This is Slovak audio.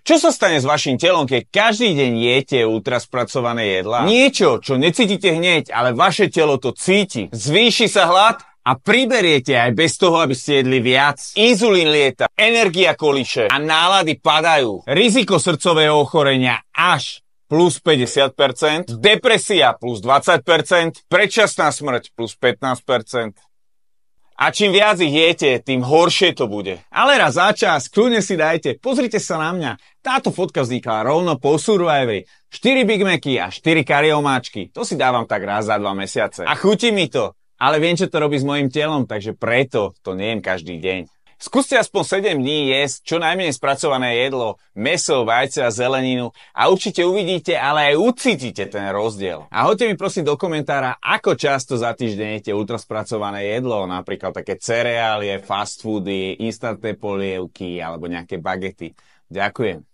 Čo sa stane s vašim telom, keď každý deň jete ultraspracované jedlá? Niečo, čo necítite hneď, ale vaše telo to cíti. Zvýši sa hlad a priberiete aj bez toho, aby ste jedli viac. Inzulín lieta, energia kolíše a nálady padajú. Riziko srdcového ochorenia až plus 50%, depresia plus 20%, predčasná smrť plus 15%. A čím viac ich jete, tým horšie to bude. Ale raz za čas, kľudne si dajte, pozrite sa na mňa. Táto fotka vznikla rovno po Survivori. 4 Big Macy a 4 kariomáčky. To si dávam tak raz za 2 mesiace. A chutí mi to. Ale viem, čo to robí s mojím telom, takže preto to nejem každý deň. Skúste aspoň 7 dní jesť čo najmenej spracované jedlo, mäso, vajce a zeleninu a určite uvidíte, ale aj ucítite ten rozdiel. A hoďte mi prosím do komentára, ako často za týždeň jete ultraspracované jedlo, napríklad také cereálie, fast foody, instantné polievky alebo nejaké bagety. Ďakujem.